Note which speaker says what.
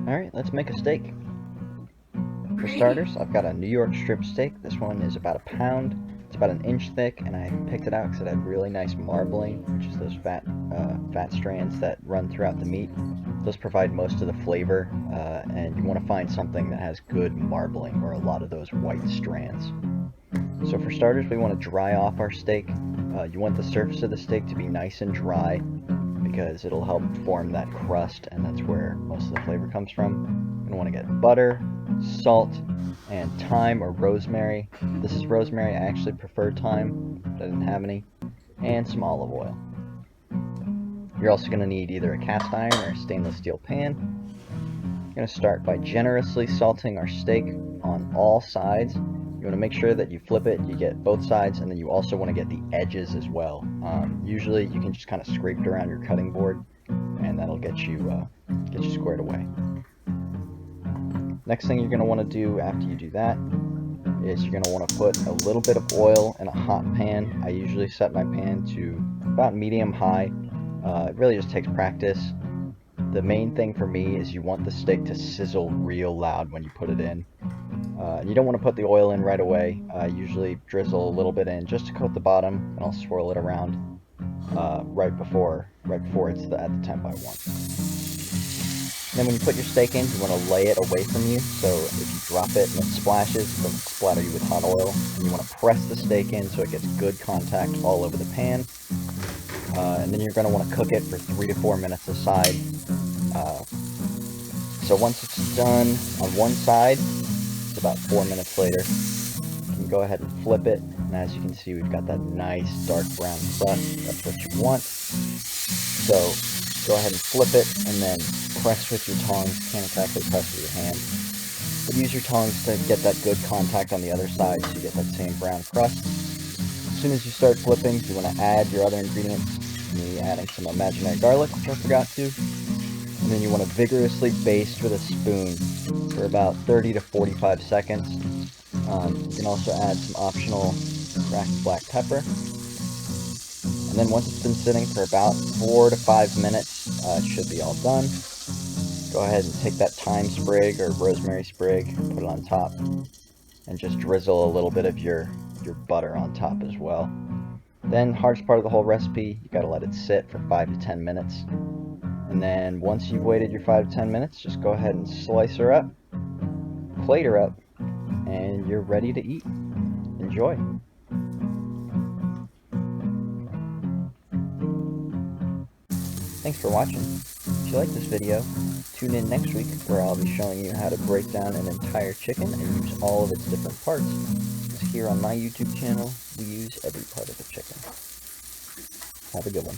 Speaker 1: Alright, let's make a steak. For
Speaker 2: Great.
Speaker 1: starters, I've got a New York strip steak. This one is about a pound. It's about an inch thick, and I picked it out because it had really nice marbling, which is those fat strands that run throughout the meat. Those provide most of the flavor, and you want to find something that has good marbling or a lot of those white strands. So for starters, we want to dry off our steak. You want the surface of the steak to be nice and dry because it'll help form that crust, and that's where most of the flavor comes from. You're going to want to get butter, salt, and thyme or rosemary. This is rosemary. I actually prefer thyme, but I didn't have any. And some olive oil. You're also going to need either a cast iron or a stainless steel pan. You're going to start by generously salting our steak on all sides. You want to make sure that you flip it, you get both sides, and then you also want to get the edges as well. Usually you can just kind of scrape it around your cutting board, and that'll get you squared away. Next thing you're going to want to do after you do that is you're going to want to put a little bit of oil in a hot pan. I usually set my pan to about medium high. It really just takes practice. The main thing for me is you want the steak to sizzle real loud when you put it in. You don't want to put the oil in right away. I usually drizzle a little bit in just to coat the bottom, and I'll swirl it around right before it's at the temp I want. And then when you put your steak in, you want to lay it away from you, so if you drop it and it splashes, it doesn't splatter you with hot oil. And you want to press the steak in so it gets good contact all over the pan. And then you're going to want to cook it for 3 to 4 minutes aside. So once it's done on one side, it's about 4 minutes later, you can go ahead and flip it, and as you can see, we've got that nice dark brown crust. That's what you want. So go ahead and flip it, and then press with your tongs. Can't exactly press with your hand, but use your tongs to get that good contact on the other side so you get that same brown crust. As soon as you start flipping, you want to add your other ingredients. Me adding some imaginary garlic, which I forgot to. And then you want to vigorously baste with a spoon for about 30 to 45 seconds. You can also add some optional cracked black pepper. And then once it's been sitting for about 4 to 5 minutes, it should be all done. Go ahead and take that thyme sprig or rosemary sprig, put it on top, and just drizzle a little bit of your butter on top as well. Then, hardest part of the whole recipe, you gotta let it sit for 5 to 10 minutes. And then once you've waited your 5 to 10 minutes, just go ahead and slice her up, plate her up, and you're ready to eat. Enjoy. Thanks for watching. If you like this video, tune in next week where I'll be showing you how to break down an entire chicken and use all of its different parts. Because here on my YouTube channel, we use every part of the chicken. Have a good one.